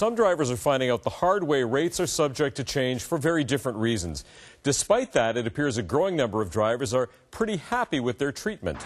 some drivers are finding out the hard way rates are subject to change for very different reasons. Despite that, it appears a growing number of drivers are pretty happy with their treatment.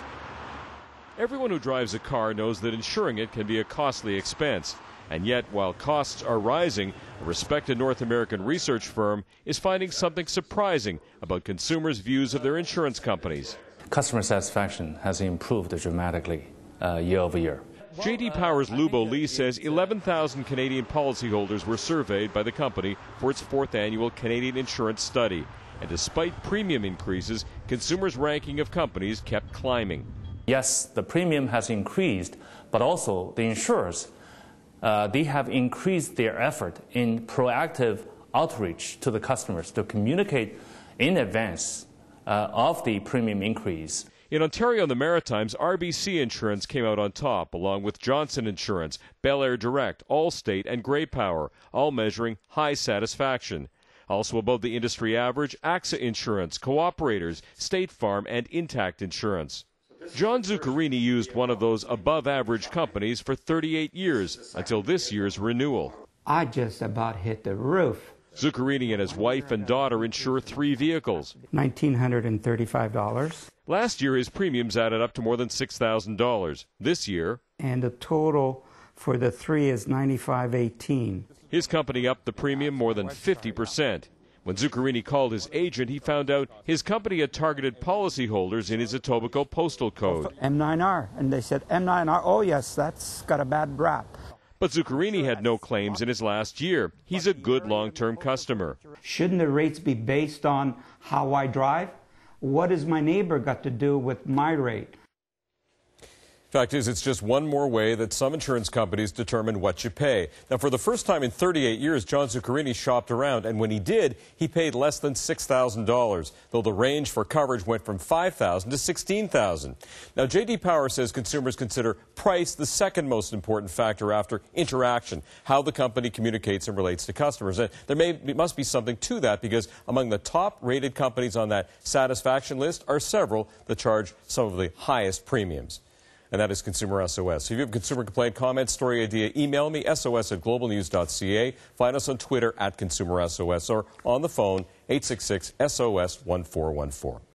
Everyone who drives a car knows that insuring it can be a costly expense. And yet, while costs are rising, a respected North American research firm is finding something surprising about consumers' views of their insurance companies. Customer satisfaction has improved dramatically year over year. J.D.Power's Lubo Lee says 11,000 Canadian policyholders were surveyed by the company for its 4th annual Canadian insurance study. And despite premium increases, consumers' ranking of companies kept climbing. Yes, the premium has increased, but also the insurers, they have increased their effort in proactive outreach to the customers to communicate in advance of the premium increase. In Ontario and the Maritimes, RBC Insurance came out on top, along with Johnson Insurance, Bel Air Direct, Allstate, and J.D.Power, all measuring high satisfaction. Also above the industry average, AXA Insurance, Cooperators, State Farm, and Intact Insurance. John Zuccarini used one of those above-average companies for 38 years, until this year's renewal. I just about hit the roof. Zuccarini and his wife and daughter insure 3 vehicles. $1,935. Last year, his premiums added up to more than $6,000. This year, and the total for the 3 is $95.18. His company upped the premium more than 50%. When Zuccarini called his agent, he found out his company had targeted policyholders in his Etobicoke postal code. M9R, and they said, M9R, oh yes, that's got a bad rap. But Zuccarini had no claims in his last year. He's a good long-term customer. Shouldn't the rates be based on how I drive? What has my neighbor got to do with my rate? Fact is, it's just one more way that some insurance companies determine what you pay. Now, for the first time in 38 years, John Zuccarini shopped around, and when he did, he paid less than $6,000, though the range for coverage went from $5,000 to $16,000. Now, J.D.Power says consumers consider price the second most important factor after interaction, how the company communicates and relates to customers. And there must be something to that, because among the top-rated companies on that satisfaction list are several that charge some of the highest premiums. And that is Consumer SOS. So if you have a consumer complaint, comment, story, idea, email me, sos@globalnews.ca. Find us on Twitter @ConsumerSOS or on the phone, 866-SOS-1414.